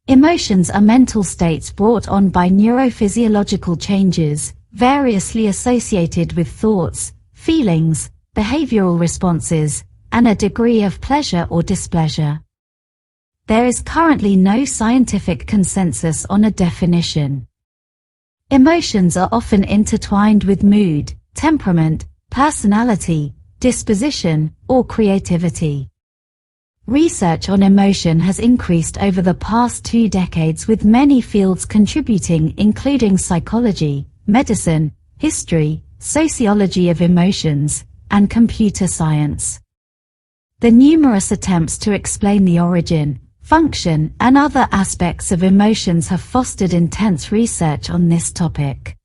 Emotions are mental states brought on by neurophysiological changes, variously associated with thoughts, feelings, behavioral responses, and a degree of pleasure or displeasure. There is currently no scientific consensus on a definition. Emotions are often intertwined with mood, temperament, personality, disposition, or creativity. Research on emotion has increased over the past 2 decades, with many fields contributing, including psychology, medicine, history, sociology of emotions, and computer science. The numerous attempts to explain the origin, function, and other aspects of emotions have fostered intense research on this topic.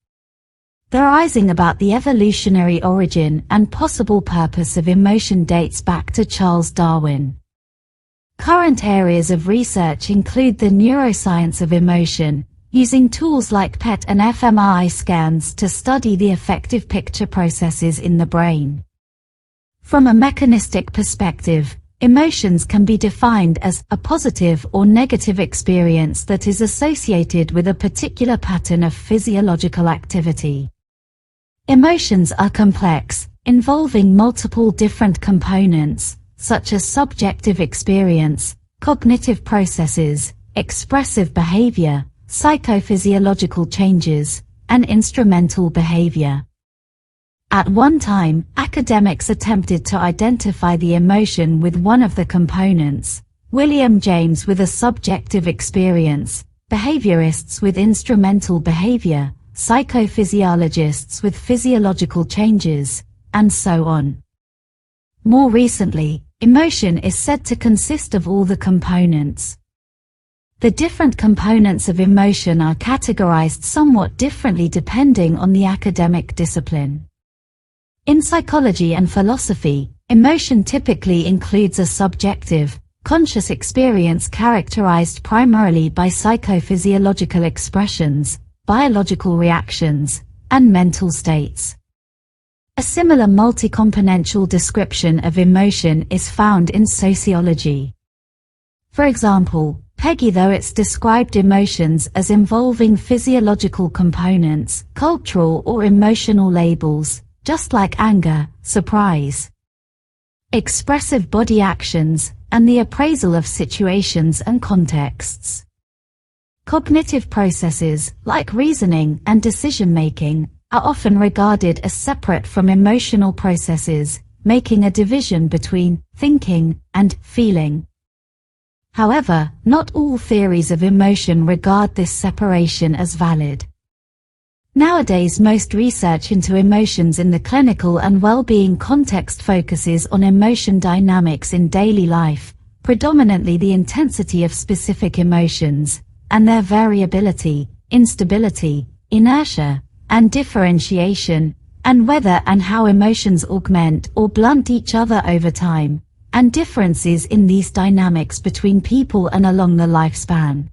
Theorizing about the evolutionary origin and possible purpose of emotion dates back to Charles Darwin. Current areas of research include the neuroscience of emotion, using tools like PET and fMRI scans to study the affective picture processes in the brain. From a mechanistic perspective, emotions can be defined as a positive or negative experience that is associated with a particular pattern of physiological activity. Emotions are complex, involving multiple different components, such as subjective experience, cognitive processes, expressive behavior, psychophysiological changes, and instrumental behavior. At one time, academics attempted to identify the emotion with one of the components, William James with a subjective experience, behaviorists with instrumental behavior, psychophysiologists with physiological changes, and so on. More recently, emotion is said to consist of all the components. The different components of emotion are categorized somewhat differently depending on the academic discipline. In psychology and philosophy, emotion typically includes a subjective, conscious experience characterized primarily by psychophysiological expressions, biological reactions, and mental states. A similar multi-componential description of emotion is found in sociology. For example, Peggy Thoits described emotions as involving physiological components, cultural or emotional labels, just like anger, surprise, expressive body actions, and the appraisal of situations and contexts. Cognitive processes, like reasoning and decision-making, are often regarded as separate from emotional processes, making a division between thinking and feeling. However, not all theories of emotion regard this separation as valid. Nowadays, most research into emotions in the clinical and well-being context focuses on emotion dynamics in daily life, predominantly the intensity of specific emotions, and their variability, instability, inertia, and differentiation, and whether and how emotions augment or blunt each other over time, and differences in these dynamics between people and along the lifespan.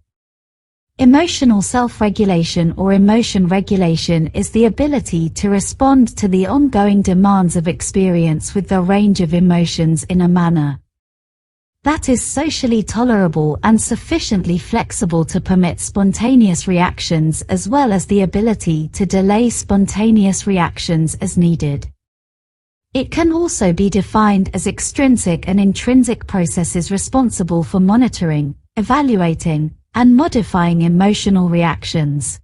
Emotional self-regulation or emotion regulation is the ability to respond to the ongoing demands of experience with the range of emotions in a manner that is socially tolerable and sufficiently flexible to permit spontaneous reactions, as well as the ability to delay spontaneous reactions as needed. It can also be defined as extrinsic and intrinsic processes responsible for monitoring, evaluating, and modifying emotional reactions.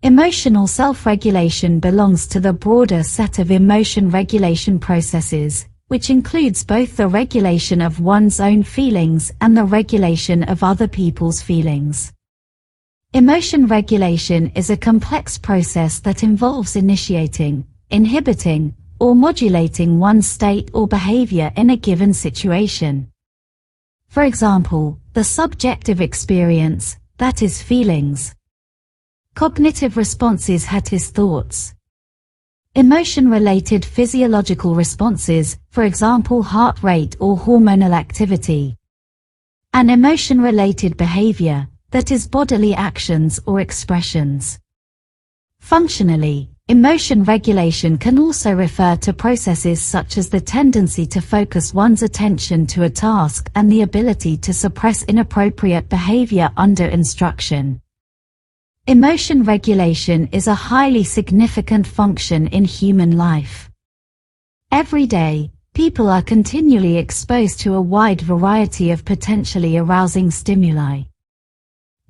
Emotional self-regulation belongs to the broader set of emotion regulation processes, which includes both the regulation of one's own feelings and the regulation of other people's feelings. Emotion regulation is a complex process that involves initiating, inhibiting, or modulating one's state or behavior in a given situation. For example, the subjective experience, that is feelings. Cognitive responses, that is thoughts. Emotion-related physiological responses, for example heart rate or hormonal activity. And emotion-related behavior, that is bodily actions or expressions. Functionally, Emotion regulation can also refer to processes such as the tendency to focus one's attention to a task and the ability to suppress inappropriate behavior under instruction. Emotion regulation is a highly significant function in human life. Every day, people are continually exposed to a wide variety of potentially arousing stimuli.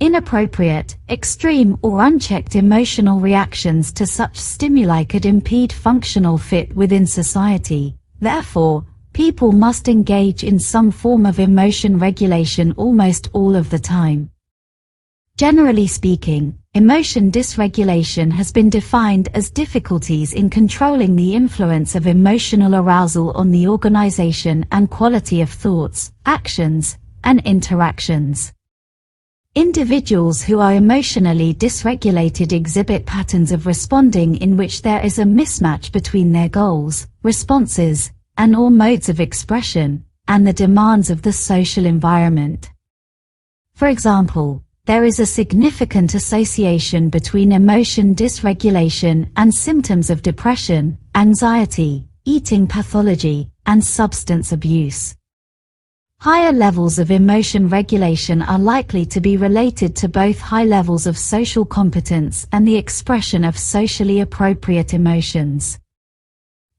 Inappropriate, extreme or unchecked emotional reactions to such stimuli could impede functional fit within society. Therefore, people must engage in some form of emotion regulation almost all of the time. Generally speaking, emotion dysregulation has been defined as difficulties in controlling the influence of emotional arousal on the organization and quality of thoughts, actions, and interactions. Individuals who are emotionally dysregulated exhibit patterns of responding in which there is a mismatch between their goals, responses, and/or modes of expression, and the demands of the social environment. For example, there is a significant association between emotion dysregulation and symptoms of depression, anxiety, eating pathology, and substance abuse. Higher levels of emotion regulation are likely to be related to both high levels of social competence and the expression of socially appropriate emotions.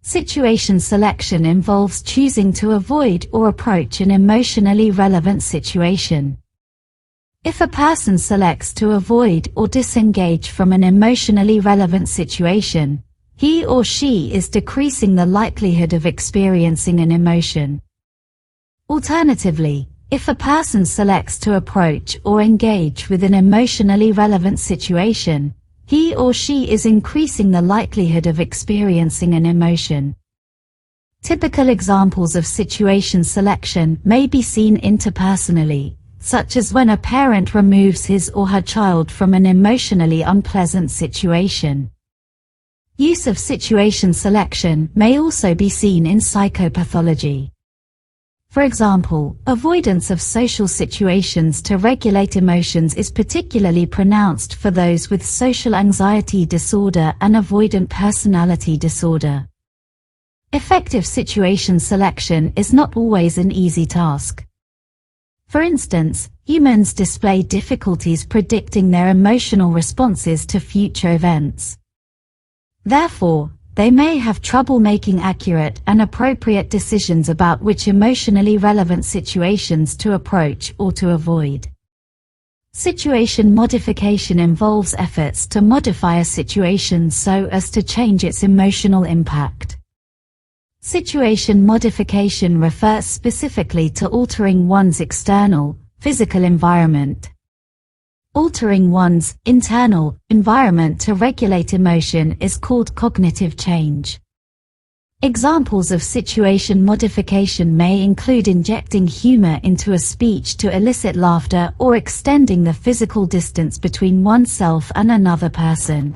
Situation selection involves choosing to avoid or approach an emotionally relevant situation. If a person selects to avoid or disengage from an emotionally relevant situation, he or she is decreasing the likelihood of experiencing an emotion. Alternatively, if a person selects to approach or engage with an emotionally relevant situation, he or she is increasing the likelihood of experiencing an emotion. Typical examples of situation selection may be seen interpersonally, such as when a parent removes his or her child from an emotionally unpleasant situation. Use of situation selection may also be seen in psychopathology. For example, avoidance of social situations to regulate emotions is particularly pronounced for those with social anxiety disorder and avoidant personality disorder. Effective situation selection is not always an easy task. For instance, humans display difficulties predicting their emotional responses to future events. Therefore, they may have trouble making accurate and appropriate decisions about which emotionally relevant situations to approach or to avoid. Situation modification involves efforts to modify a situation so as to change its emotional impact. Situation modification refers specifically to altering one's external, physical environment. Altering one's internal environment to regulate emotion is called cognitive change. Examples of situation modification may include injecting humor into a speech to elicit laughter or extending the physical distance between oneself and another person.